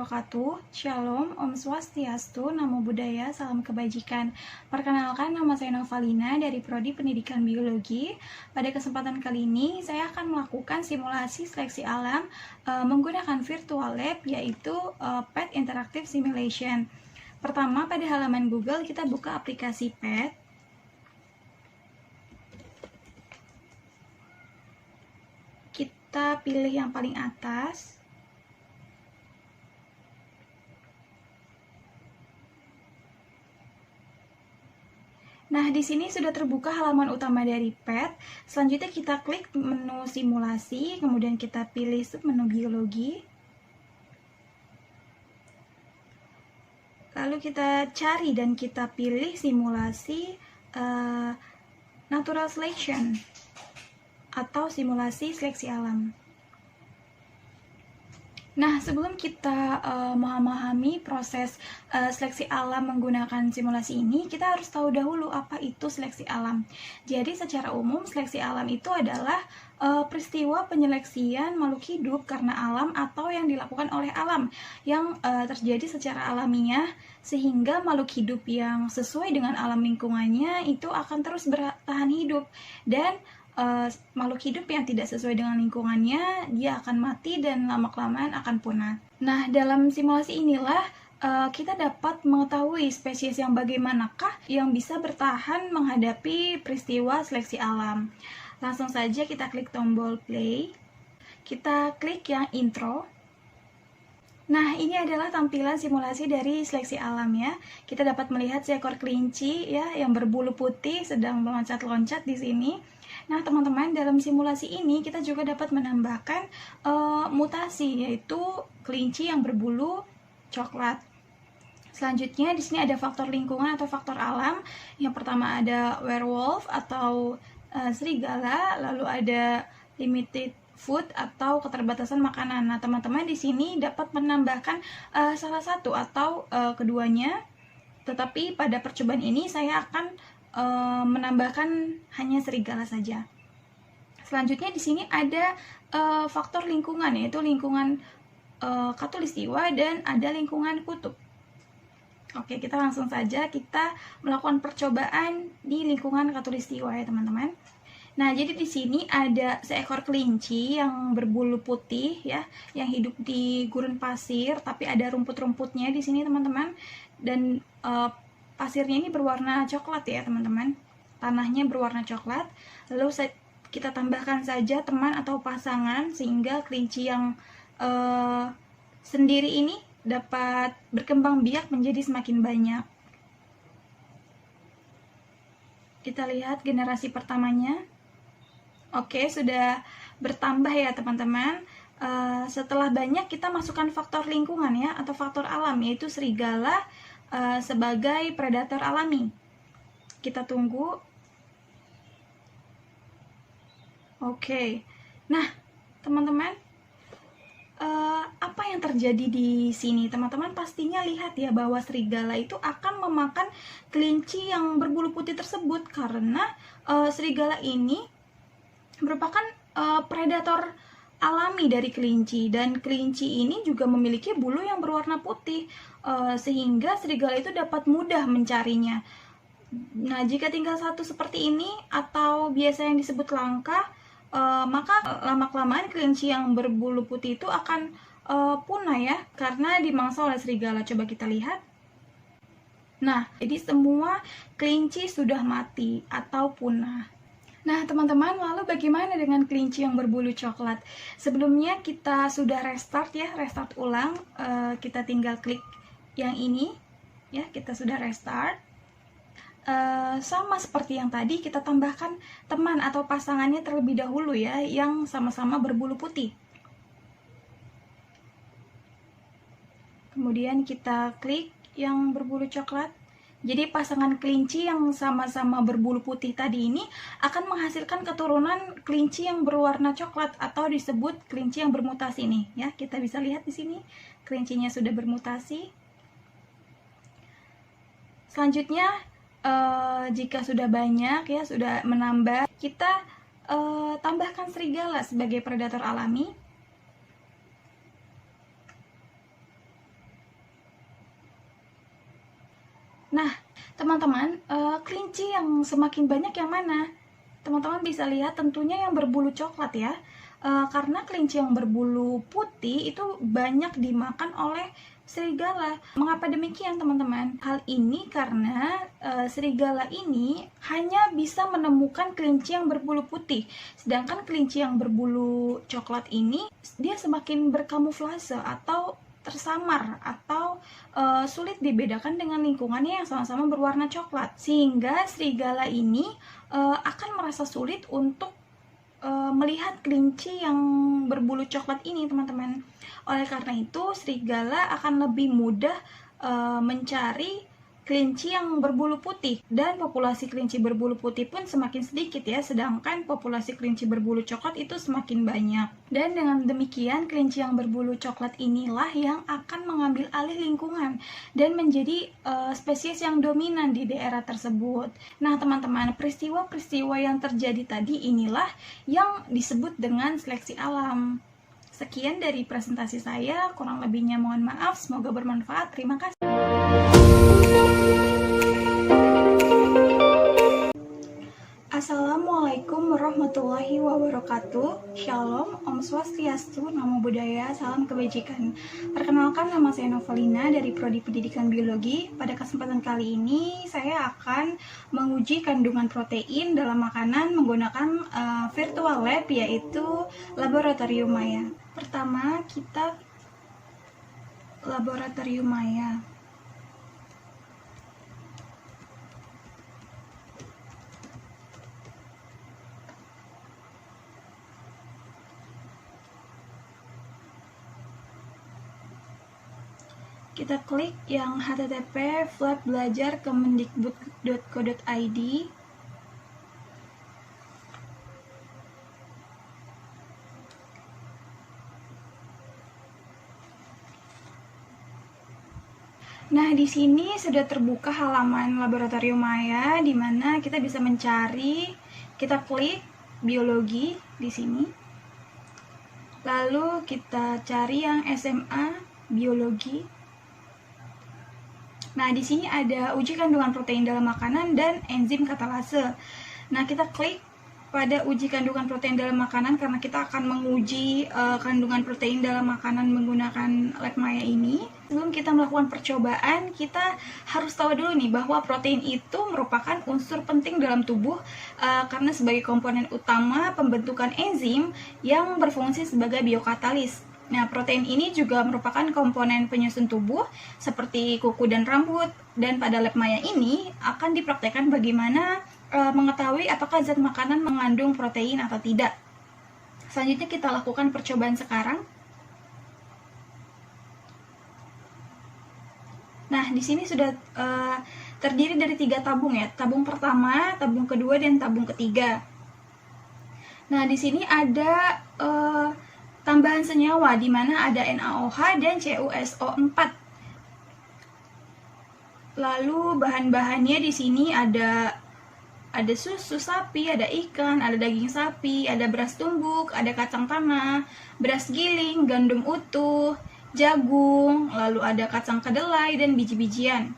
wabarakatuh. Shalom, Om Swastiastu, Namo Buddhaya, Salam Kebajikan. Perkenalkan, nama saya Novalina dari Prodi Pendidikan Biologi. Pada kesempatan kali ini, saya akan melakukan simulasi seleksi alam menggunakan virtual lab, yaitu Pet Interactive Simulation. Pertama, pada halaman Google, kita buka aplikasi Pet. Kita pilih yang paling atas. Nah, di sini sudah terbuka halaman utama dari Pet. Selanjutnya kita klik menu simulasi, kemudian kita pilih submenu biologi. Lalu kita cari dan kita pilih simulasi natural selection atau simulasi seleksi alam. Nah, sebelum kita memahami proses seleksi alam menggunakan simulasi ini, kita harus tahu dahulu apa itu seleksi alam. Jadi, secara umum, seleksi alam itu adalah peristiwa penyeleksian makhluk hidup karena alam atau yang dilakukan oleh alam yang terjadi secara alamiah, sehingga makhluk hidup yang sesuai dengan alam lingkungannya itu akan terus bertahan hidup, dan makhluk hidup yang tidak sesuai dengan lingkungannya, dia akan mati dan lama-kelamaan akan punah. Nah, dalam simulasi inilah kita dapat mengetahui spesies yang bagaimanakah yang bisa bertahan menghadapi peristiwa seleksi alam. Langsung saja kita klik tombol play. Kita klik yang intro. Nah, ini adalah tampilan simulasi dari seleksi alam ya. Kita dapat melihat seekor kelinci ya yang berbulu putih sedang meloncat-loncat di sini. Nah, teman-teman, dalam simulasi ini kita juga dapat menambahkan mutasi, yaitu kelinci yang berbulu coklat. Selanjutnya di sini ada faktor lingkungan atau faktor alam. Yang pertama ada werewolf atau serigala, lalu ada limited food atau keterbatasan makanan. Nah, teman-teman di sini dapat menambahkan salah satu atau keduanya. Tetapi pada percobaan ini saya akan menambahkan hanya serigala saja. Selanjutnya di sini ada faktor lingkungan, yaitu lingkungan khatulistiwa dan ada lingkungan kutub. Oke, kita langsung saja kita melakukan percobaan di lingkungan khatulistiwa ya teman-teman. Nah, jadi di sini ada seekor kelinci yang berbulu putih ya, yang hidup di gurun pasir, tapi ada rumput-rumputnya di sini teman-teman, dan pasirnya ini berwarna coklat ya teman-teman, tanahnya berwarna coklat. Lalu kita tambahkan saja teman atau pasangan sehingga kelinci yang sendiri ini dapat berkembang biak menjadi semakin banyak. Kita lihat generasi pertamanya. Oke, sudah bertambah ya teman-teman. Setelah banyak kita masukkan faktor lingkungan ya, atau faktor alam, yaitu serigala sebagai predator alami. Kita tunggu. Oke. Nah, teman-teman, apa yang terjadi di sini? Teman-teman pastinya lihat ya bahwa serigala itu akan memakan kelinci yang berbulu putih tersebut karena serigala ini merupakan predator alami dari kelinci, dan kelinci ini juga memiliki bulu yang berwarna putih, sehingga serigala itu dapat mudah mencarinya. Nah, jika tinggal satu seperti ini atau biasa yang disebut langka, maka lama-kelamaan kelinci yang berbulu putih itu akan punah ya, karena dimangsa oleh serigala. Coba kita lihat. Nah, jadi semua kelinci sudah mati atau punah. Nah, teman-teman, lalu bagaimana dengan kelinci yang berbulu coklat? Sebelumnya kita sudah restart ya, restart ulang. Kita tinggal klik yang ini, ya, kita sudah restart. Sama seperti yang tadi, kita tambahkan teman atau pasangannya terlebih dahulu ya, yang sama-sama berbulu putih. Kemudian kita klik yang berbulu coklat. Jadi pasangan kelinci yang sama-sama berbulu putih tadi ini akan menghasilkan keturunan kelinci yang berwarna coklat atau disebut kelinci yang bermutasi nih ya. Kita bisa lihat di sini kelincinya sudah bermutasi. Selanjutnya jika sudah banyak ya, sudah menambah, kita tambahkan serigala sebagai predator alami. Teman-teman, kelinci yang semakin banyak yang mana? Teman-teman bisa lihat tentunya yang berbulu coklat ya. Karena kelinci yang berbulu putih itu banyak dimakan oleh serigala. Mengapa demikian, teman-teman? Hal ini karena serigala ini hanya bisa menemukan kelinci yang berbulu putih, sedangkan kelinci yang berbulu coklat ini dia semakin berkamuflase atau tersamar atau sulit dibedakan dengan lingkungannya yang sama-sama berwarna coklat, sehingga serigala ini akan merasa sulit untuk melihat kelinci yang berbulu coklat ini, teman-teman. Oleh karena itu, serigala akan lebih mudah mencari kelinci yang berbulu putih, dan populasi kelinci berbulu putih pun semakin sedikit ya, sedangkan populasi kelinci berbulu coklat itu semakin banyak. Dan dengan demikian, kelinci yang berbulu coklat inilah yang akan mengambil alih lingkungan dan menjadi spesies yang dominan di daerah tersebut. Nah, teman-teman, peristiwa-peristiwa yang terjadi tadi inilah yang disebut dengan seleksi alam. Sekian dari presentasi saya, kurang lebihnya mohon maaf, semoga bermanfaat. Terima kasih. Assalamualaikum warahmatullahi wabarakatuh. Shalom, Om Swastiastu, Namo Buddhaya, Salam Kebajikan. Perkenalkan, nama saya Novelina dari Prodi Pendidikan Biologi. Pada kesempatan kali ini saya akan menguji kandungan protein dalam makanan menggunakan virtual lab, yaitu Laboratorium Maya. Pertama, kita Laboratorium Maya. Kita klik yang http://flabbelajar.kemendikbud.co.id. Nah, di sini sudah terbuka halaman Laboratorium Maya, di mana kita bisa mencari. Kita klik biologi di sini. Lalu kita cari yang SMA biologi. Nah, di sini ada uji kandungan protein dalam makanan dan enzim katalase. Nah, kita klik pada uji kandungan protein dalam makanan karena kita akan menguji kandungan protein dalam makanan menggunakan lab Maya ini. Sebelum kita melakukan percobaan, kita harus tahu dulu nih bahwa protein itu merupakan unsur penting dalam tubuh karena sebagai komponen utama pembentukan enzim yang berfungsi sebagai biokatalis. Nah, protein ini juga merupakan komponen penyusun tubuh seperti kuku dan rambut, dan pada lab Maya ini akan dipraktekkan bagaimana mengetahui apakah zat makanan mengandung protein atau tidak. Selanjutnya kita lakukan percobaan sekarang. Nah, di sini sudah terdiri dari 3 tabung ya. Tabung pertama, tabung kedua, dan tabung ketiga. Nah, di sini ada tambahan senyawa di mana ada NaOH dan CuSO4. Lalu bahan-bahannya di sini ada susu sapi, ada ikan, ada daging sapi, ada beras tumbuk, ada kacang tanah, beras giling, gandum utuh, jagung, lalu ada kacang kedelai dan biji-bijian.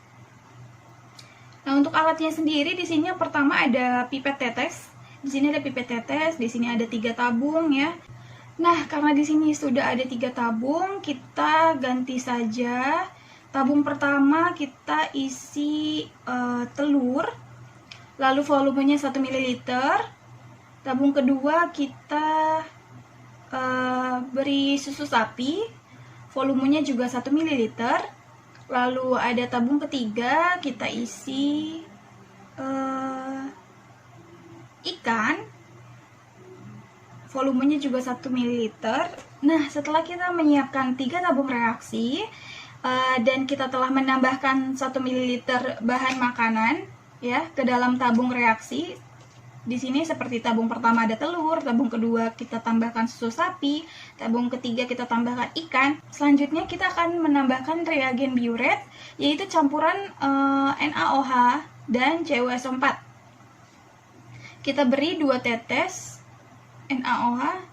Nah, untuk alatnya sendiri di sini yang pertama ada pipet tetes. Di sini ada pipet tetes, di sini ada 3 tabung ya. Nah, karena di sini sudah ada 3 tabung, kita ganti saja. Tabung pertama kita isi telur, lalu volumenya 1 ml. Tabung kedua kita beri susu sapi, volumenya juga 1 ml. Lalu ada tabung ketiga, kita isi ikan, volumenya juga 1 ml. Nah, setelah kita menyiapkan 3 tabung reaksi dan kita telah menambahkan 1 ml bahan makanan ya ke dalam tabung reaksi. Di sini seperti tabung pertama ada telur, tabung kedua kita tambahkan susu sapi, tabung ketiga kita tambahkan ikan. Selanjutnya kita akan menambahkan reagen biuret, yaitu campuran NaOH dan CuSO4. Kita beri 2 tetes NaOH,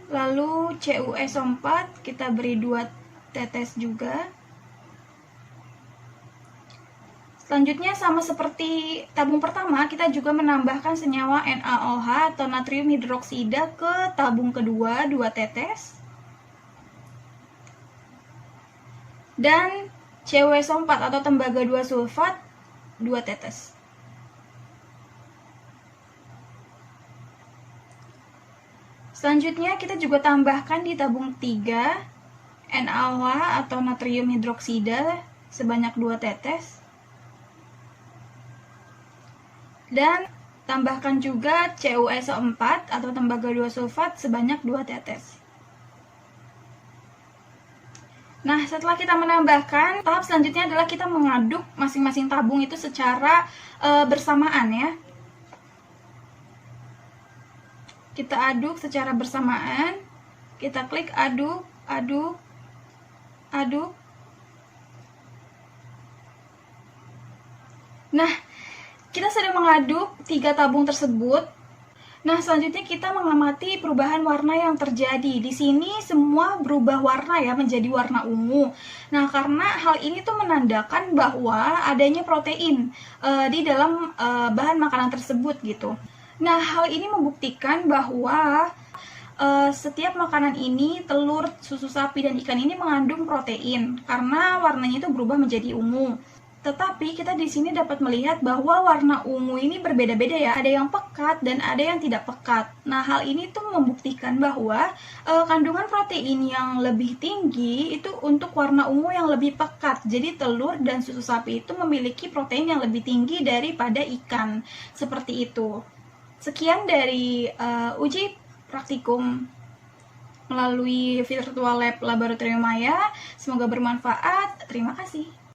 lalu CuSO4 kita beri 2 tetes juga. Selanjutnya sama seperti tabung pertama, kita juga menambahkan senyawa NaOH atau natrium hidroksida ke tabung kedua 2 tetes. Dan CuSO4 atau tembaga 2 sulfat 2 tetes. Selanjutnya kita juga tambahkan di tabung 3 NaOH atau natrium hidroksida sebanyak 2 tetes. Dan tambahkan juga CuSO4 atau tembaga 2 sulfat sebanyak 2 tetes. Nah, setelah kita menambahkan, tahap selanjutnya adalah kita mengaduk masing-masing tabung itu secara bersamaan ya. Kita aduk secara bersamaan. Kita klik aduk, aduk, aduk. Nah, kita sudah mengaduk 3 tabung tersebut. Nah, selanjutnya kita mengamati perubahan warna yang terjadi. Di sini semua berubah warna ya, menjadi warna ungu. Nah, karena hal ini tuh menandakan bahwa adanya protein di dalam bahan makanan tersebut gitu. Nah, hal ini membuktikan bahwa setiap makanan ini, telur, susu sapi, dan ikan ini mengandung protein karena warnanya itu berubah menjadi ungu. Tetapi kita di sini dapat melihat bahwa warna ungu ini berbeda-beda ya. Ada yang pekat dan ada yang tidak pekat. Nah, hal ini tuh membuktikan bahwa kandungan protein yang lebih tinggi itu untuk warna ungu yang lebih pekat. Jadi telur dan susu sapi itu memiliki protein yang lebih tinggi daripada ikan. Seperti itu. Sekian dari uji praktikum melalui virtual lab Laboratorium Maya. Semoga bermanfaat. Terima kasih.